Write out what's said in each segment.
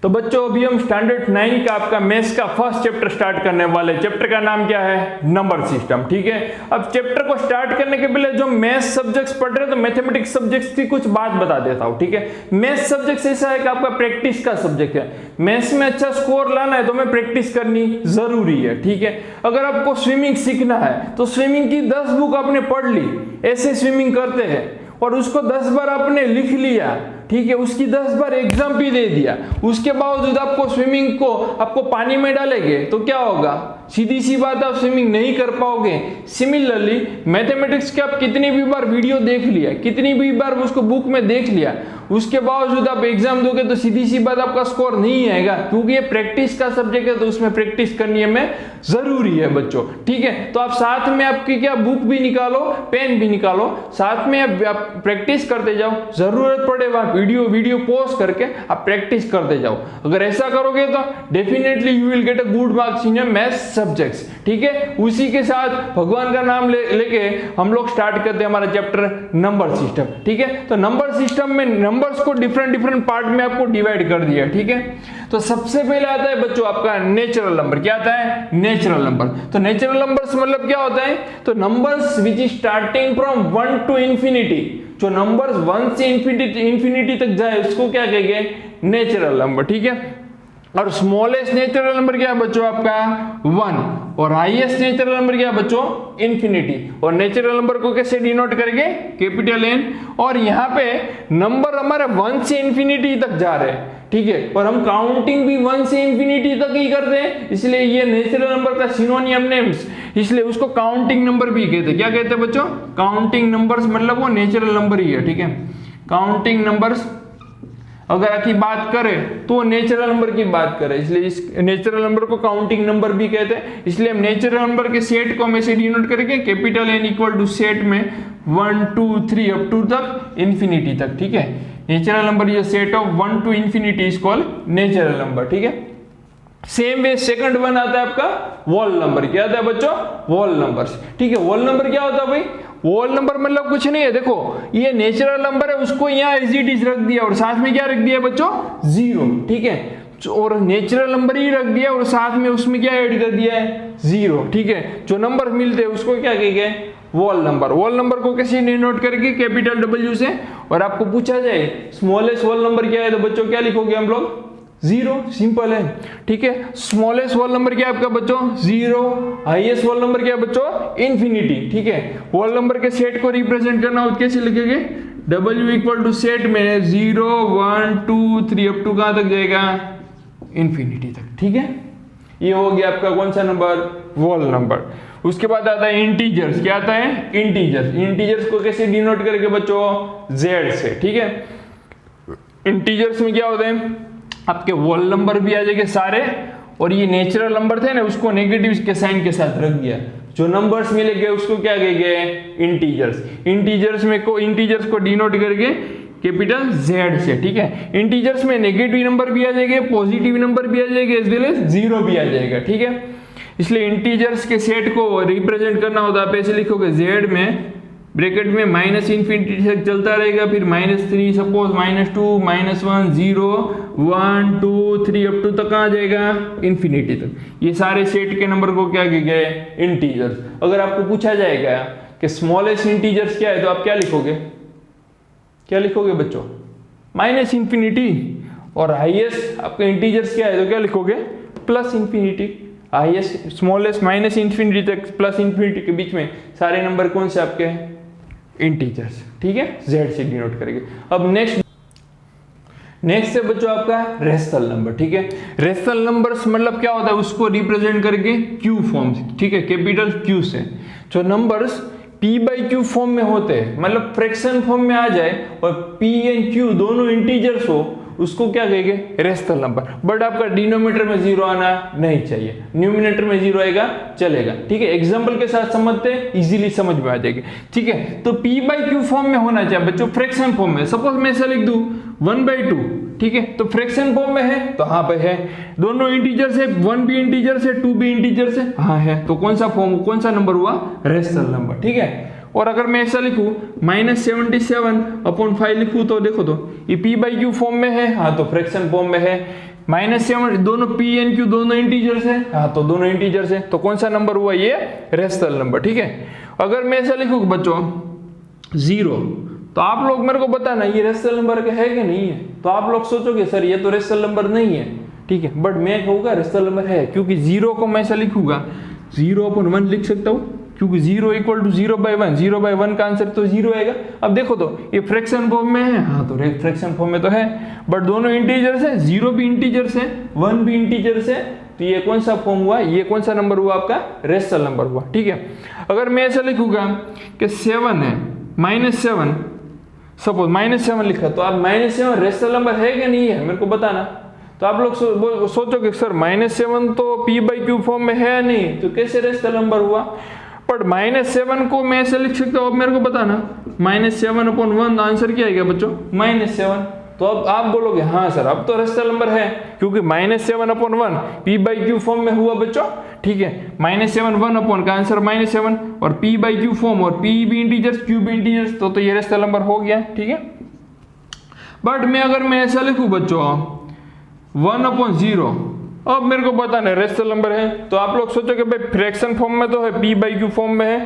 तो बच्चों अभी हम स्टैंडर्ड 9 का आपका मैथ्स का फर्स्ट चैप्टर स्टार्ट करने वाले। चैप्टर का नाम क्या है? Number system. ठीक है, अब चैप्टर को स्टार्ट करने के पहले जो मैथ्स सब्जेक्ट्स पढ़ रहे हैं तो मैथमेटिक्स सब्जेक्ट्स की कुछ बात बता देता हूं। ठीक है, मैथ्स सब्जेक्ट ऐसा है कि आपका प्रैक्टिस का सब्जेक्ट है। मैथ्स में अच्छा स्कोर लाना है तो हमें प्रैक्टिस करनी जरूरी है। ठीक है, अगर आपको स्विमिंग सीखना है तो स्विमिंग की 10 बुक आपने पढ़ ली, ऐसे स्विमिंग करते हैं, और उसको 10 बार आपने लिख लिया, ठीक है, उसकी 10 बार एग्जाम भी दे दिया, उसके बावजूद आपको स्विमिंग को आपको पानी में डालेंगे तो क्या होगा? सीधी सी बात, आप स्विमिंग नहीं कर पाओगे। सिमिलरली मैथमेटिक्स के आप कितनी भी बार वीडियो देख लिया, कितनी भी बार उसको बुक में देख लिया, उसके बावजूद आप एग्जाम दोगे तो सीधी सी बात आपका स्कोर नहीं आएगा, क्योंकि ये प्रैक्टिस का सब्जेक्ट है तो उसमें प्रैक्टिस करनी हमें जरूरी है बच्चों। ठीक है, तो आप साथ में आपकी क्या बुक भी निकालो, पेन भी निकालो, साथ में आप प्रैक्टिस करते जाओ। जरूरत पड़े वहां वीडियो पॉज करके आप प्रैक्टिस करते जाओ। अगर ऐसा करोगे तो definitely you will get a good marks in your maths subjects. ठीक है, उसी के साथ भगवान का नाम लेके हम लोग स्टार्ट करते हैं हमारा चैप्टर नंबर सिस्टम। ठीक है, तो नंबर सिस्टम में नंबर्स को डिफरेंट पार्ट में आपको डिवाइड कर दिया। ठीक है, तो सबसे पहले आता है बच्चों आपका नेचुरल नंबर। क्या आता है? Natural number. तो नेचुरल नंबर्स मतलब क्या होता है? तो numbers which is starting from 1 to infinity. जो नंबर्स 1 से इंफिनिटी तक जाए उसको क्या कहेंगे? Natural number. ठीक है, और स्मॉलेस्ट नेचुरल नंबर क्या है बच्चों? आपका 1। और हाईएस्ट नेचुरल नंबर क्या है बच्चों? इन्फिनिटी। और नेचुरल नंबर को कैसे डिनोट करेंगे? Capital N। और यहाँ पे नंबर हमारे 1 से इंफिनिटी तक जा रहे हैं। ठीक है, और हम काउंटिंग भी 1 से इंफिनिटी तक ही करते हैं, इसलिए ये नेचुरल नंबर का सिनोनियम नेम्स, इसलिए उसको काउंटिंग नंबर भी कहते हैं। क्या कहते हैं बच्चों? काउंटिंग नंबर्स, मतलब वो नेचुरल नंबर ही है। ठीक है, काउंटिंग नंबर्स अगर आपकी बात करें तो नेचुरल नंबर की बात करें, इसलिए इस नेचुरल नंबर को काउंटिंग नंबर भी कहते हैं। इसलिए हम नेचुरल नंबर के सेट को हम ऐसे डिनोट करेंगे, capital N equal to set में 1 2 3 अप टू तक इंफिनिटी तक। ठीक है, नेचुरल नंबर ये set of 1 to infinity is called natural number. ठीक है, सेम वे सेकंड वन आता है आपका वॉल नंबर। क्या आता है बच्चों? Whole numbers. ठीक है, वॉल नंबर क्या होता है भाई? वॉल नंबर मतलब कुछ नहीं है, देखो ये नेचुरल नंबर है, उसको यहाँ एज इट इज रख दिया और साथ में क्या रख दिया बच्चों? 0। ठीक है, और नेचुरल नंबर ही रख दिया और साथ में उसमें क्या ऐड कर दिया है? 0। ठीक है, जो नंबर मिलते हैं उसको क्या कहेंगे? Wall number. वॉल नंबर को कैसे डिनोट करेंगे? कैपिटल W से। और आपको पूछा जाए स्मॉलेस्ट वॉल नंबर क्या है तो बच्चों क्या लिखोगे हम लोग? 0। सिंपल है। ठीक है, स्मॉलेस्ट वॉल नंबर क्या है आपका बच्चों? 0। हाईएस्ट वॉल नंबर क्या है बच्चों? इंफिनिटी। ठीक है, वॉल नंबर के सेट को रिप्रेजेंट करना हो कैसे लिखेंगे? W इक्वल टू सेट में 0 1 2 3 अप टू कहां तक जाएगा? इंफिनिटी तक। ठीक है, ये हो गया आपका कौन सा नंबर? Wall number. उसके बाद आता है इंटीजर्स। क्या आता है? इंटीजर्स। इंटीजर्स को कैसे डिनोट करेंगे बच्चों? Z से। ठीक है, इंटीजर्स में क्या होते हैं? आपके वॉल नंबर भी आ जाएंगे सारे, और ये नेचुरल नंबर थे ना उसको नेगेटिव के साइन के साथ रख दिया। जो नंबर्स मिलेंगे उसको क्या कहेंगे? इंटीजर्स। इंटीजर्स को डिनोट करके कैपिटल Z से। ठीक है, इंटीजर्स में नेगेटिव नंबर भी आ जाएंगे, पॉजिटिव नंबर भी आ जाएंगे, एज वेल एज 0 भी आ जाएगा। ठीक है, इसलिए इंटीजर्स के सेट को रिप्रेजेंट करना होता है, आप ऐसे लिखोगे Z में ब्रैकेट में माइनस इंफिनिटी तक चलता रहेगा, फिर -3 सपोज -2 -1 0 1 2 3 अप टू तक आ जाएगा इंफिनिटी तक। ये सारे सेट के नंबर को क्या कहेंगे? इंटीजर्स। अगर आपको पूछा जाएगा कि स्मॉलेस्ट इंटीजर्स क्या है तो आप क्या लिखोगे? क्या लिखोगे बच्चों? Minus infinity. और हाईएस्ट आपका इंटीजर्स क्या है तो क्या लिखोगे? Plus infinity. Highest smallest minus infinity तक प्लस इंफिनिटी के बीच में सारे नंबर कौन से आपके? इंटीजर्स। ठीक है, Z से डिनोट करेंगे। अब नेक्स्ट है बच्चों आपका रेशनल नंबर। ठीक है, रेशनल नंबर्स मतलब क्या होता है? उसको रिप्रेजेंट करके Q फॉर्म से। ठीक है, कैपिटल Q से। जो नंबर्स P/Q फॉर्म में होते हैं, मतलब फ्रैक्शन फॉर्म में आ जाए और P एंड Q दोनों इंटीजर्स हो, उसको क्या कहेंगे? Rational number. बट आपका डिनोमिनेटर में 0 आना नहीं चाहिए, न्यूमिनेटर में 0 आएगा चलेगा। ठीक है, एग्जांपल के साथ समझते हैं, इजीली समझ में आ जाएगी। ठीक है, तो P/Q फॉर्म में होना चाहिए बच्चों, फ्रैक्शन फॉर्म में। सपोज मैं ऐसा लिख दूं 1/2। ठीक है, तो फ्रैक्शन फॉर्म में है तो हाँ पे है, दोनों इंटीजर से, 1 भी इंटीजर से 2 भी इंटीजर से, हाँ है, तो कौन सा फॉर्म, कौन सा नंबर हुआ? Rational number. ठीक है, और अगर मैं ऐसा लिखूं -77/5 लिखूं तो देखो तो ये P/Q फॉर्म में है, हाँ तो फ्रैक्शन फॉर्म में है। -7 दोनों पी एन क्यू दोनों इंटीजर्स है, हाँ तो दोनों इंटीजर्स है, तो कौन सा नंबर हुआ ये रेशनल नंबर, ठीक है। अगर मैं ऐसा लिखूँ बच्चों 0, तो आप लोग मेरे को बताना ये रेशनल नंबर है कि नहीं है। तो आप लोग सोचोगे सर ये तो रेशनल नंबर नहीं है, ठीक है, बट मैं कहूँगा रेशनल नंबर है, क्योंकि 0 को मैं ऐसा लिखूंगा 0/1 लिख सकता हूँ, क्योंकि 0 = 0/1, 0/1 का आंसर तो 0 आएगा। अब देखो तो ये फ्रैक्शन फॉर्म में है, हाँ तो फ्रैक्शन फॉर्म में तो है, बट दोनों इंटीजर्स है, 0 भी इंटीजर्स है, 1 भी इंटीजर्स है, तो ये कौन सा फॉर्म हुआ, ये कौन सा नंबर हुआ आपका रेशनल नंबर हुआ, ठीक है। अगर मैं ऐसा लिखूंगा कि 7 है, -7, सपोज -7 लिखा, तो आप -7 रेशनल नंबर है कि नहीं है मेरे को बताना। तो आप लोग सोचोगे सर -7 तो p/q फॉर्म में है नहीं, तो कैसे रेशनल नंबर हुआ। बट -7 को मैं ऐसे लिख सकता हूँ, अब मेरे को बताना -7/1 आंसर क्या आएगा बच्चों -7। तो अब आप बोलोगे हाँ सर अब तो रेशनल नंबर है, क्योंकि -7/1 p/q फॉर्म में हुआ बच्चों, ठीक है। -7 1 का आंसर -7 और p/q फॉर्म, और p भी इंटीजर्स q भी इंटीजर्स, तो ये रेशनल नंबर हो गया, ठीक है। बट मैं ऐसा लिखूं बच्चों 1/0, अब मेरे को बताना रेशनल नंबर है, तो आप लोग सोचोगे भाई फ्रैक्शन फॉर्म में तो है, p/q फॉर्म में है,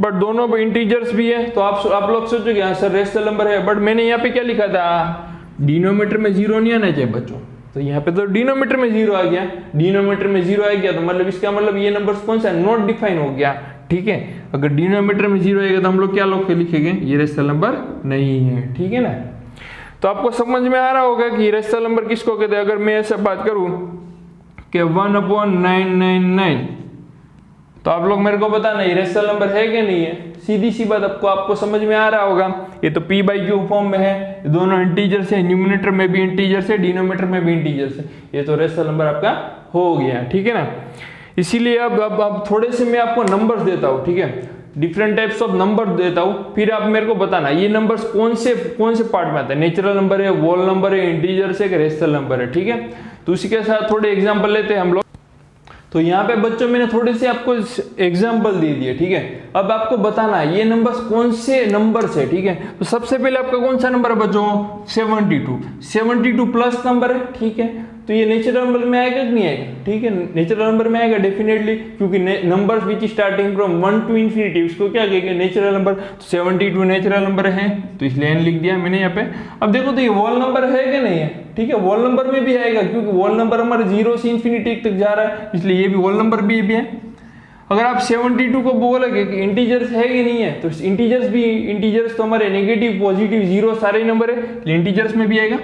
बट दोनों इंटीजर्स भी है, तो आप लोग सोचोगे हाँ सर रेशनल नंबर है। बट मैंने यहाँ पे क्या लिखा था, डिनोमीटर में 0 नहीं आना चाहिए बच्चों, तो यहाँ पे तो डिनोमीटर में 0 आ गया, डिनोमीटर में 0 आ गया, तो मतलब इसका मतलब ये नंबर कौन सा नॉट डिफाइन हो गया, ठीक है। अगर डिनोमीटर में 0 आएगा तो हम लोग क्या लिखेंगे, ये रेशनल नंबर नहीं है, ठीक है ना। तो आपको समझ में आ रहा होगा कि रेशनल नंबर किसको कहते हैं। अगर मैं ऐसे बात करूं कि 1/999, तो आप लोग मेरे को बताना ये रेशनल नंबर है कि नहीं है। सीधी सी बात आपको समझ में आ रहा होगा, ये तो p/q फॉर्म में है, दोनों इंटीजर्स है, न्यूमरेटर में भी इंटीजर्स है, डिनोमिनेटर में भी इंटीजर्स है, ये तो रेशनल नंबर आपका हो गया, ठीक है ना। इसीलिए अब थोड़े से मैं आपको नंबर्स देता हूँ, ठीक है, डिफरेंट टाइप्स ऑफ नंबर देता हूँ, फिर आप मेरे को बताना ये नंबर्स कौन से पार्ट में आते हैं, नेचुरल नंबर है, वोल नंबर है, इंटीजर्स है, रेशनल नंबर है, ठीक है। तो उसी के साथ थोड़े एग्जांपल लेते हैं हम लोग। तो यहाँ पे बच्चों मैंने थोड़े से आपको एग्जांपल दे दिए, ठीक है। अब आपको बताना है ये नंबर्स कौन से नंबर्स है, ठीक है। तो सबसे पहले आपका कौन सा नंबर है बच्चों 72 प्लस नंबर है, ठीक है। तो ये नेचुरल नंबर में आएगा कि नहीं आएगा, ठीक है, नेचुरल नंबर में आएगा डेफिनेटली, क्योंकि numbers which starting from 1 to infinity उसको क्या कहेंगे नेचुरल नंबर। तो 72 नेचुरल नंबर है, तो इसलिए n लिख दिया मैंने यहाँ पे। अब देखो तो ये वोल नंबर है कि नहीं है, ठीक है, वोल नंबर में भी आएगा, क्योंकि वोल नंबर हमारे 0 से इंफिनिटी तक जा रहा है, इसलिए ये भी वोल नंबर भी है। अगर आप 72 को बोलोगे कि इंटीजर्स है कि नहीं है, तो इंटीजर्स तो हमारे नेगेटिव पॉजिटिव 0 सारे नंबर है, इंटीजर्स में भी आएगा।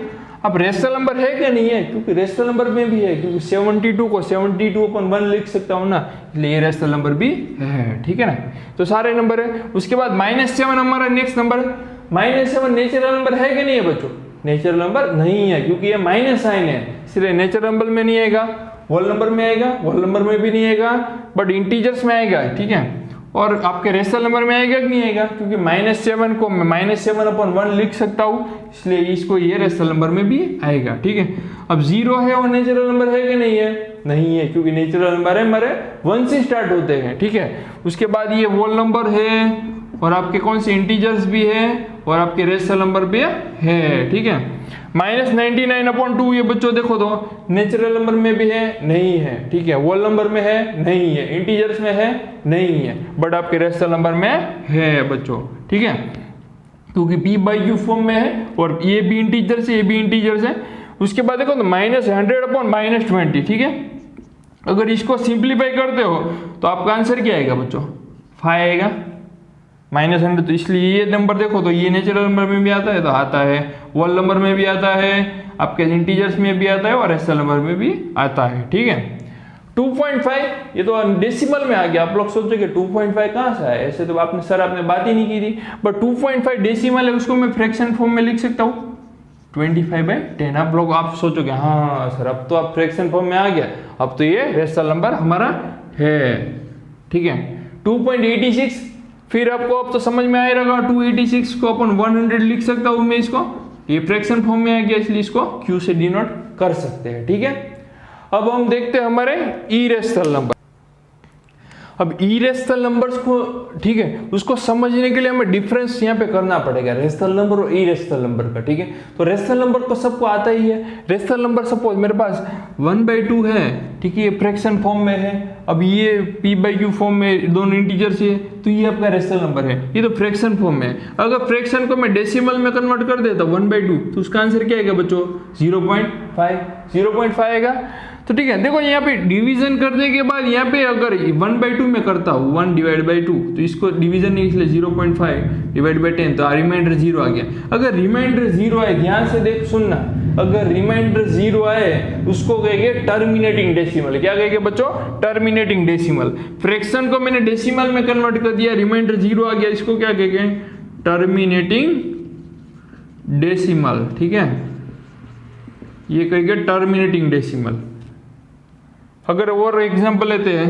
अब रेशनल नंबर है क्या नहीं है, क्योंकि रेशनल नंबर में भी है, क्योंकि 72 को 72/1 लिख सकता हूँ ना, इसलिए ये रेशनल नंबर भी है, ठीक है ना। तो सारे नंबर है। उसके बाद -7 हमारा नेक्स्ट नंबर है। -7 नेचुरल नंबर है कि नहीं है बच्चों, नेचुरल नंबर नहीं है, क्योंकि ये माइनस साइन है, इसलिए नेचुरल नंबर में नहीं आएगा, होल नंबर में आएगा, होल नंबर में भी नहीं आएगा, बट इंटीजर्स में आएगा, ठीक है। और आपके रेशनल नंबर में आएगा कि नहीं आएगा, क्योंकि -7 को मैं -7/1 लिख सकता हूँ, इसलिए इसको ये रेशनल नंबर में भी आएगा, ठीक है। अब 0 है और नेचुरल नंबर है कि नहीं है, नहीं है, क्योंकि नेचुरल नंबर है हमारे 1 से स्टार्ट होते हैं, ठीक है। उसके बाद ये होल नंबर है, और आपके कौन से इंटीजर्स भी है, और आपके रेशनल नंबर भी है, ठीक है। -99/2 ये बच्चों देखो तो नेचुरल नंबर में भी है, नहीं है, ठीक है, होल नंबर में है, नहीं है, इंटीजर्स में है, नहीं है, बट आपके रेशनल नंबर में है बच्चों, ठीक है, क्योंकि p/q फॉर्म में है, और ये भी इंटीजर्स है, ये भी इंटीजर्स है। उसके बाद देखो तो -100/-20, ठीक है। अगर इसको सिंप्लीफाई करते हो तो आपका आंसर क्या आएगा बच्चों 5 आएगा, -100। तो इसलिए ये नंबर देखो तो ये नेचुरल नंबर में भी आता है, तो आता है, होल नंबर में भी आता है, आपके इंटीजर्स में भी आता है, और रेशनल नंबर में भी आता है, ठीक है। 2.5 ये तो डेसिमल में आ गया। आप लोग सोचोगे 2.5 कहाँ से आया, ऐसे तो आपने बात ही नहीं की थी, बट 2.5 डेसिमल है, उसको मैं फ्रैक्शन फॉर्म में लिख सकता हूँ 25/10। आप सोचोगे हाँ सर अब तो आप फ्रैक्शन फॉर्म में आ गया, अब तो ये रेशनल नंबर हमारा है, ठीक है। 2.86 फिर आपको अब तो समझ में आया रहेगा, 286 को अपन 100 लिख सकता हूँ मैं, इसको ये फ्रैक्शन फॉर्म में आ गया, इसलिए इसको Q से डिनोट कर सकते हैं, ठीक है। अब हम देखते हैं हमारे इरेशनल नंबर। अब इरेशनल नंबर्स को, ठीक है, उसको समझने के लिए हमें डिफरेंस यहाँ पे करना पड़ेगा रेशनल नंबर और इरेशनल नंबर का, ठीक है। तो रेशनल नंबर को सबको आता ही है। रेशनल नंबर सपोज मेरे पास 1/2 है, ठीक है, ये फ्रैक्शन फॉर्म में है। अब ये p/q फॉर्म में दोनों इंटीजर्स है, तो ये आपका रेशनल नंबर है। ये तो फ्रैक्शन फॉर्म में है। अगर फ्रैक्शन को मैं डेसिमल में कन्वर्ट कर देता 1/2, तो उसका आंसर क्या आएगा बच्चों? 0.5 आएगा। तो ठीक है, देखो यहाँ पे डिवीजन करने के बाद यहाँ पे अगर 1/2 में करता हूँ 1/2, तो इसको डिवीजन नहीं, इसलिए 0.5 डिवाइड बाई 10, तो रिमाइंडर 0 आ गया। अगर रिमाइंडर 0 आए, ध्यान से देख सुनना, अगर रिमाइंडर 0 आए उसको कहेंगे टर्मिनेटिंग डेसिमल। क्या कहेंगे बच्चों? Terminating decimal. फ्रैक्शन को मैंने डेसिमल में कन्वर्ट कर दिया, रिमाइंडर 0 आ गया, इसको क्या कहेंगे? टर्मिनेटिंग डेसिमल, ठीक है, ये कहेंगे टर्मिनेटिंग डेसिमल। अगर और एग्जांपल लेते हैं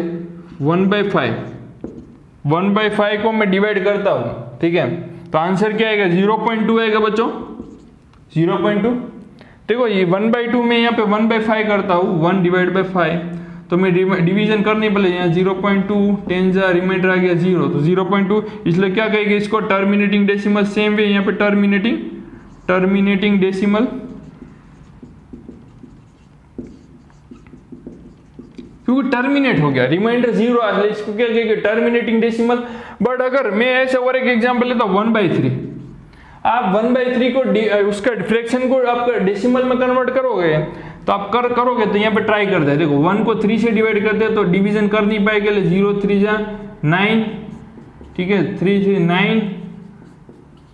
1/5 को मैं डिवाइड करता हूं, ठीक है, तो आंसर क्या आएगा? 0.2 आएगा बच्चों, 0.2। देखो ये 1/2 में यहाँ पे 1/5 करता हूँ 1/5, तो मैं डिवीजन करने पड़े, यहाँ 0.2 10 जा रिमाइंडर आ गया 0, तो 0.2, इसलिए क्या कहेंगे इसको? Terminating decimal. सेम वे यहाँ पे टर्मिनेटिंग डेसिमल, क्योंकि टर्मिनेट हो गया, रिमाइंडर 0 आ गया, इसको क्या कहेंगे? Terminating decimal. बट अगर मैं ऐसे और एक एग्जांपल लेता हूं 1/3, आप 1/3 को उसका फ्रैक्शन को आप डेसिमल में कन्वर्ट करोगे, तो आप करोगे तो यहाँ पे ट्राई करते हैं। देखो 1 को 3 से डिवाइड करते हैं तो डिवीजन कर नहीं पाएंगे, 0 3 जा 9, ठीक है, 3 से 9,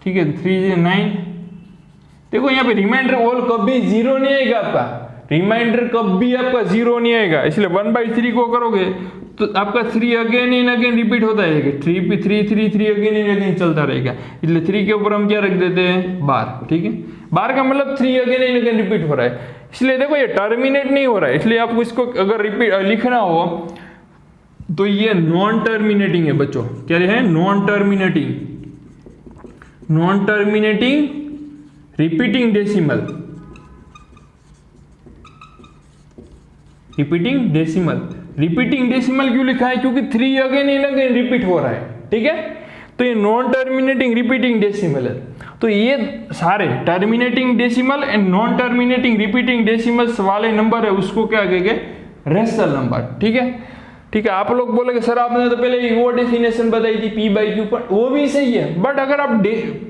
ठीक है, 3 से 9। देखो यहाँ पे रिमाइंडर ऑल कभी 0 नहीं आएगा आपका, रिमाइंडर कभी आपका 0 नहीं आएगा, इसलिए 1/3 को करोगे तो आपका 3 अगेन एंड अगेन रिपीट होता रहेगा, 3 पे 3 अगेन एंड अगेन चलता रहेगा, इसलिए 3 के ऊपर हम क्या रख देते हैं? बार, ठीक है। बार का मतलब 3 अगेन एंड अगेन रिपीट हो रहा है, इसलिए देखो ये टर्मिनेट नहीं हो रहा है, इसलिए आपको इसको अगर रिपीट लिखना हो तो ये नॉन टर्मिनेटिंग है बच्चों। क्या है? Non terminating repeating decimal. Repeating decimal क्यों लिखा है? क्योंकि 3 अगेन एंड अगेन रिपीट हो रहा है, ठीक है, तो ये नॉन टर्मिनेटिंग रिपीटिंग डेसिमल है। तो ये सारे terminating decimal and non terminating repeating decimals वाले नंबर है, उसको क्या कहेंगे? रेशनल नंबर, ठीक है। ठीक है, आप लोग बोलेंगे सर आपने तो पहले वो डेफिनेशन बताई थी p/q, पर वो भी सही है, बट अगर आप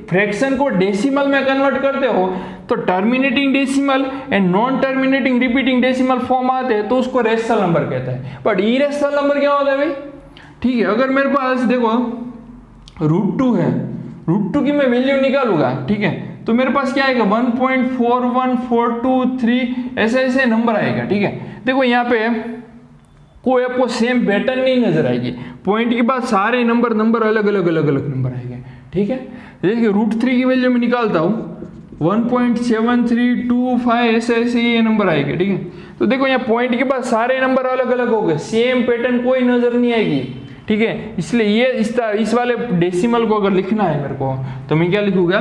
फ्रैक्शन को डेसिमल में कन्वर्ट करते हो तो terminating decimal and non terminating repeating decimal form आते हैं, तो उसको रेशनल नंबर कहते हैं। बट इरेशनल नंबर क्या होता है भाई? ठीक है, अगर मेरे पास देखो √2 है, √2 की मैं वैल्यू निकालूंगा, ठीक है, तो मेरे पास क्या आएगा? 1.41423 ऐसे नंबर आएगा, ठीक है। देखो यहाँ पे कोई आपको सेम पैटर्न नहीं नजर आएगी, पॉइंट के बाद सारे नंबर अलग अलग नंबर आएंगे, ठीक है। जैसे √3 की वैल्यू में निकालता हूँ 1.7325 ऐसे ये नंबर आएंगे, ठीक है। तो देखो यहाँ पॉइंट के बाद सारे नंबर अलग अलग हो गए, सेम पैटर्न कोई नजर नहीं आएगी, ठीक है। इसलिए ये इस वाले डेसिमल को अगर लिखना है मेरे को, तो मैं क्या लिखूंगा?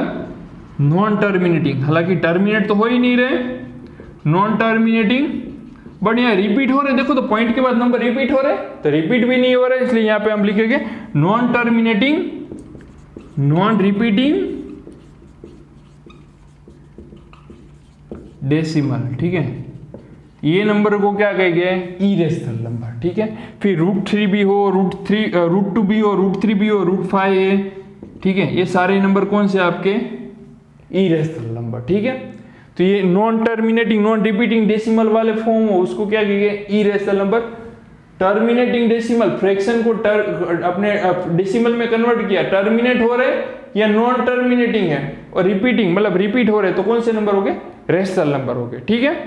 Non terminating. हालांकि टर्मिनेट तो हो ही नहीं रहे, नॉन टर्मिनेटिंग, बट यहाँ रिपीट हो रहे, देखो तो पॉइंट के बाद नंबर रिपीट हो रहे, तो रिपीट भी नहीं हो रहा है, इसलिए यहाँ पे हम लिखेंगे non terminating non repeating decimal, ठीक है। ये नंबर को क्या कहेंगे? इरेशनल नंबर, ठीक है। फिर √3 भी हो, √2 भी हो, √3 भी हो, √5 है, ठीक है, ये सारे नंबर कौन से आपके? इरेशनल नंबर, ठीक है। तो ये non terminating non repeating decimal वाले फॉर्म हो, उसको क्या कहेंगे? Irrational number. Terminating decimal, fraction को अपने डेसिमल में कन्वर्ट किया, टर्मिनेट हो रहे या नॉन टर्मिनेटिंग है, और रिपीटिंग मतलब रिपीट हो रहे, तो कौन से नंबर हो गए? रेशनल नंबर हो गए, ठीक है।